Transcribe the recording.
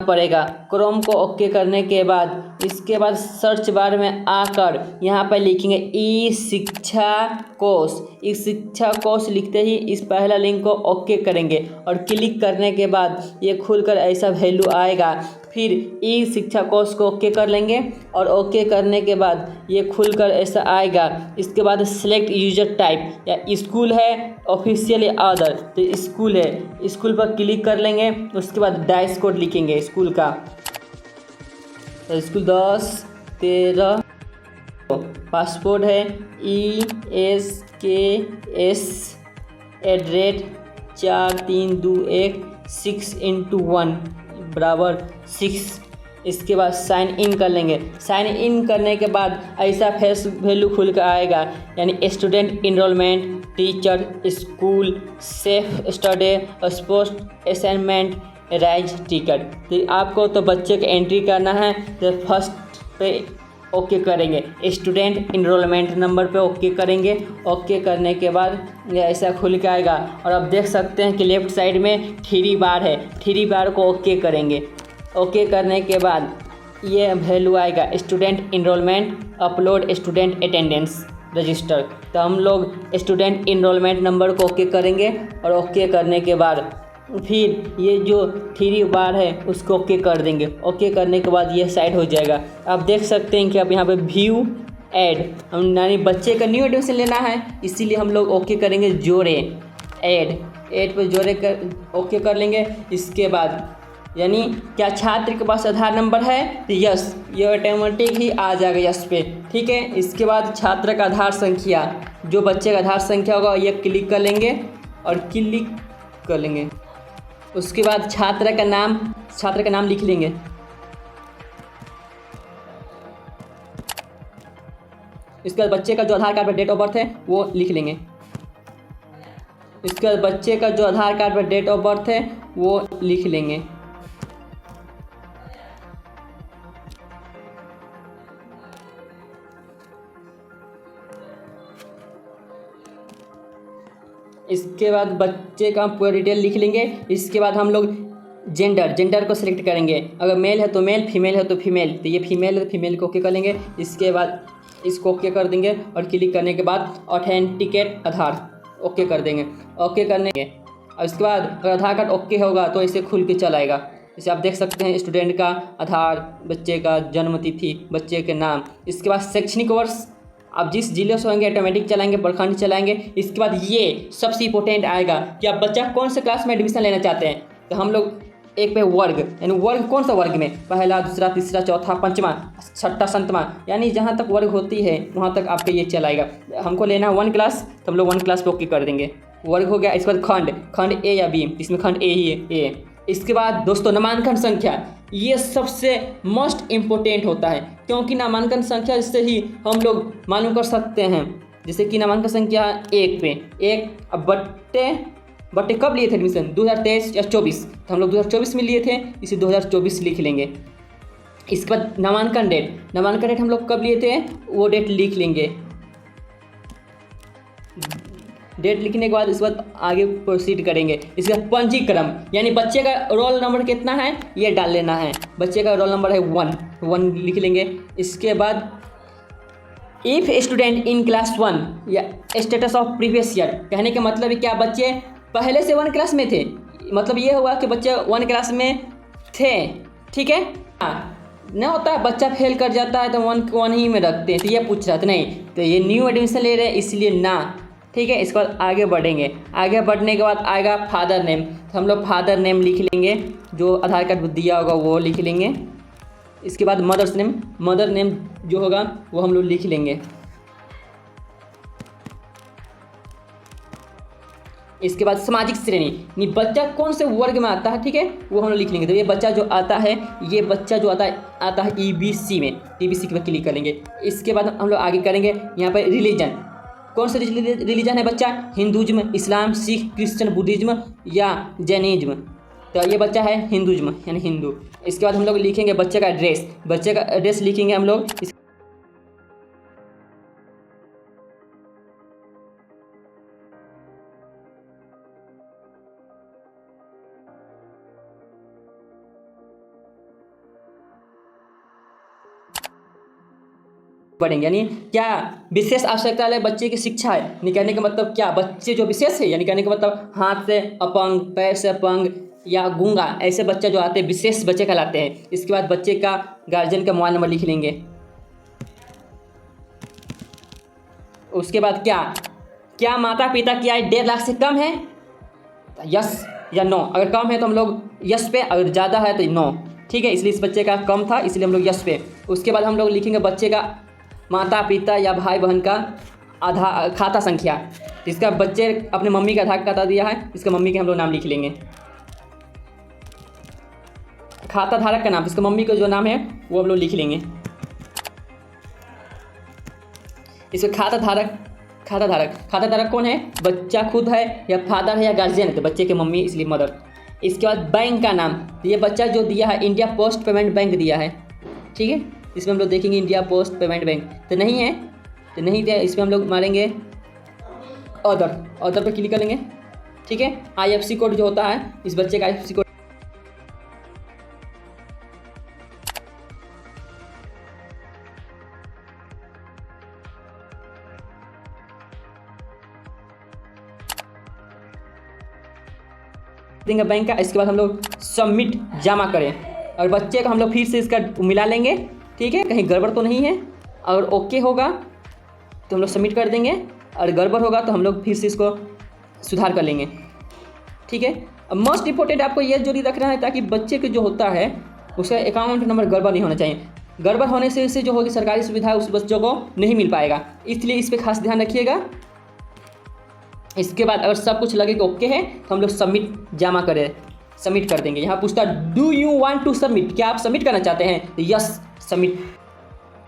पड़ेगा। क्रोम को ओके करने के बाद इसके बाद सर्च बार में आकर यहाँ पर लिखेंगे ई शिक्षा कोश। ई शिक्षा कोश लिखते ही इस पहला लिंक को ओके करेंगे और क्लिक करने के बाद ये खुलकर ऐसा वैल्यू आएगा। फिर ई शिक्षा कोश को ओके कर लेंगे और ओके करने के बाद ये खुलकर ऐसा आएगा। इसके बाद सेलेक्ट यूजर टाइप, या स्कूल है ऑफिशियल या अदर, तो स्कूल है, स्कूल पर क्लिक कर लेंगे। उसके बाद डैश कोड लिखेंगे स्कूल का, तो स्कूल 10-13। पासपोर्ट है ESKS@4321 =6। इसके बाद साइन इन कर लेंगे। साइन इन करने के बाद ऐसा फेस वैल्यू खुल कर आएगा, यानी student enrolment, teacher, school, safe study, sports assignment, raise ticket. तो आपको तो बच्चे का एंट्री करना है, तो फर्स्ट पे ओके करेंगे, स्टूडेंट इनरोलमेंट नंबर पे ओके करेंगे। ओके करने के बाद ये ऐसा खुल के आएगा और आप देख सकते हैं कि लेफ्ट साइड में 3 बार है, 3 बार को ओके करेंगे। ओके करने के बाद ये वैल्यू आएगा student enrolment, upload student attendance register. तो हम लोग स्टूडेंट इनरोलमेंट नंबर को ओके करेंगे और ओके करने के बाद फिर ये जो 3 बार है उसको ओके कर देंगे। ओके करने के बाद ये साइड हो जाएगा। आप देख सकते हैं कि अब यहाँ पे व्यू ऐड, हम यानी बच्चे का न्यू एडमिशन लेना है, इसीलिए हम लोग ओके करेंगे जोड़े, ऐड पर जोड़े कर ओके कर लेंगे। इसके बाद यानी क्या छात्र के पास आधार नंबर है, तो यस, ये ऑटोमेटिक ही आ जाएगा यस पे, ठीक है। इसके बाद छात्र का आधार संख्या, जो बच्चे का आधार संख्या होगा ये क्लिक कर लेंगे और क्लिक कर लेंगे। उसके बाद छात्र का नाम लिख लेंगे। इसके बाद बच्चे का जो आधार कार्ड पर डेट ऑफ बर्थ है वो लिख लेंगे। इसके बाद बच्चे का जो आधार कार्ड पर डेट ऑफ बर्थ है वो लिख लेंगे। इसके बाद बच्चे का पूरा डिटेल लिख लेंगे। इसके बाद हम लोग जेंडर को सिलेक्ट करेंगे। अगर मेल है तो मेल, फीमेल है तो फीमेल, तो ये फीमेल है तो फीमेल को ओके कर लेंगे। इसके बाद इसको ओके कर देंगे और क्लिक करने के बाद ऑथेंटिकेट आधार ओके कर देंगे। ओके करने के और इसके बाद अगर आधार कार्ड ओके होगा तो इसे खुल के चल आएगा। जैसे आप देख सकते हैं स्टूडेंट का आधार, बच्चे का जन्म तिथि, बच्चे के नाम। इसके बाद शैक्षणिक वर्ष, आप जिस जिले से होंगे ऑटोमेटिक चलाएंगे, प्रखंड चलाएंगे। इसके बाद ये सबसे इंपॉर्टेंट आएगा कि आप बच्चा कौन से क्लास में एडमिशन लेना चाहते हैं। तो हम लोग एक पे वर्ग, यानी वर्ग कौन सा वर्ग में, पहला, दूसरा, तीसरा, चौथा, पांचवा, छठा, सातवां, यानी जहाँ तक वर्ग होती है वहाँ तक आपका ये चलाएगा। हमको लेना है 1 क्लास, तो हम लोग 1 क्लास पे ओके कर देंगे। वर्ग हो गया। इसके बाद खंड ए या बी, इसमें खंड ए ही है, ए। इसके बाद दोस्तों नामांकन संख्या, ये सबसे मोस्ट इम्पोर्टेंट होता है, क्योंकि नामांकन संख्या से ही हम लोग मालूम कर सकते हैं। जैसे कि नामांकन संख्या 1 पे 1, अब बट्टे कब लिए थे एडमिशन, 2023 या 24, तो हम लोग 2024 में लिए थे, इसे 2024 लिख लेंगे। इसके बाद नामांकन डेट हम लोग कब लिए थे वो डेट लिख लेंगे। डेट लिखने के बाद इसके बाद आगे प्रोसीड करेंगे। इसके बाद पंजीक्रम, यानी बच्चे का रोल नंबर कितना है ये डाल लेना है। बच्चे का रोल नंबर है 1 लिख लेंगे। इसके बाद इफ़ स्टूडेंट इन क्लास 1 या स्टेटस ऑफ प्रीवियस ईयर, कहने का मतलब है क्या बच्चे पहले से 1 क्लास में थे, मतलब ये हुआ कि बच्चे 1 क्लास में थे, ठीक है। न होता है बच्चा फेल कर जाता है तो 1 ही में रखते हैं, तो ये पूछ रहा था नहीं, तो ये न्यू एडमिशन ले रहे हैं इसलिए ना, ठीक है। इसके बाद आगे बढ़ेंगे। आगे बढ़ने के बाद आएगा फादर नेम, तो हम लोग फादर नेम लिख लेंगे, जो आधार कार्ड पर दिया होगा वो लिख लेंगे। इसके बाद मदर नेम जो होगा वो हम लोग लिख लेंगे। इसके बाद सामाजिक श्रेणी, बच्चा कौन से वर्ग में आता है, ठीक है, वो हम लोग लिख लेंगे। तो ये बच्चा जो आता है आता है EBC में, EBC पे क्लिक करेंगे। इसके बाद हम लोग आगे करेंगे यहाँ पर रिलीजन, कौन सा रिलीजन है बच्चा, हिंदुज्म, इस्लाम, सिख, क्रिश्चियन, बुद्धिज्म या जैनिज्म, तो ये बच्चा है हिंदुज्म यानी हिंदू। इसके बाद हम लोग लिखेंगे बच्चे का एड्रेस लिखेंगे हम लोग। बढ़ेंगे। यानी क्या विशेष आवश्यकता वाले बच्चे की शिक्षा है, यानी कहने का मतलब क्या, बच्चे जो विशेष है, यानी कहने का मतलब हाथ से अपंग, पैर से अपंग या गूंगा, ऐसे बच्चे जो आते हैं विशेष बच्चे कहलाते हैं। इसके बाद बच्चे का गार्जियन का मोबाइल नंबर लिख लेंगे। उसके बाद क्या माता पिता की आय 1.5 लाख से कम है, यस या नो। अगर कम है तो हम लोग यस पे, अगर ज़्यादा है तो नो। ठीक है, इसलिए इस बच्चे का कम था, इसलिए हम लोग यस पे। उसके बाद हम लोग लिखेंगे बच्चे का माता पिता या भाई बहन का आधार खाता संख्या, जिसका बच्चे अपने मम्मी का आधार खाता दिया है, इसका मम्मी के हम लोग नाम लिख लेंगे। खाता धारक का नाम, जिसका मम्मी का जो नाम है वो हम लोग लिख लेंगे। इसका खाता धारक कौन है, बच्चा खुद है या फादर है या गार्जियन है, तो बच्चे के मम्मी इसलिए मदर। इसके बाद बैंक का नाम, तो ये बच्चा जो दिया है इंडिया पोस्ट पेमेंट बैंक दिया है। ठीक है, इसमें हम लोग देखेंगे इंडिया पोस्ट पेमेंट बैंक, तो नहीं है, तो नहीं दिया, इसमें हम लोग मारेंगे अदर पे क्लिक करेंगे। ठीक है, IFSC कोड जो होता है इस बच्चे का IFSC कोड देंगे बैंक का। इसके बाद हम लोग सबमिट जमा करें और बच्चे का हम लोग फिर से इसका मिला लेंगे। ठीक है, कहीं गड़बड़ तो नहीं है, अगर ओके होगा तो हम लोग सबमिट कर देंगे, और गड़बड़ होगा तो हम लोग फिर से इसको सुधार कर लेंगे। ठीक है, अब मोस्ट इंपॉर्टेंट आपको ये जरूरी रखना है ताकि बच्चे के जो होता है उसका अकाउंट नंबर गड़बड़ नहीं होना चाहिए। गड़बड़ होने से इससे जो होगी सरकारी सुविधा उस बच्चों को नहीं मिल पाएगा, इसलिए इस पर खास ध्यान रखिएगा। इसके बाद अगर सब कुछ लगे कि ओके है तो हम लोग सबमिट कर देंगे। यहाँ पूछता do you want to submit, क्या आप सबमिट करना चाहते हैं, तो यस सबमिट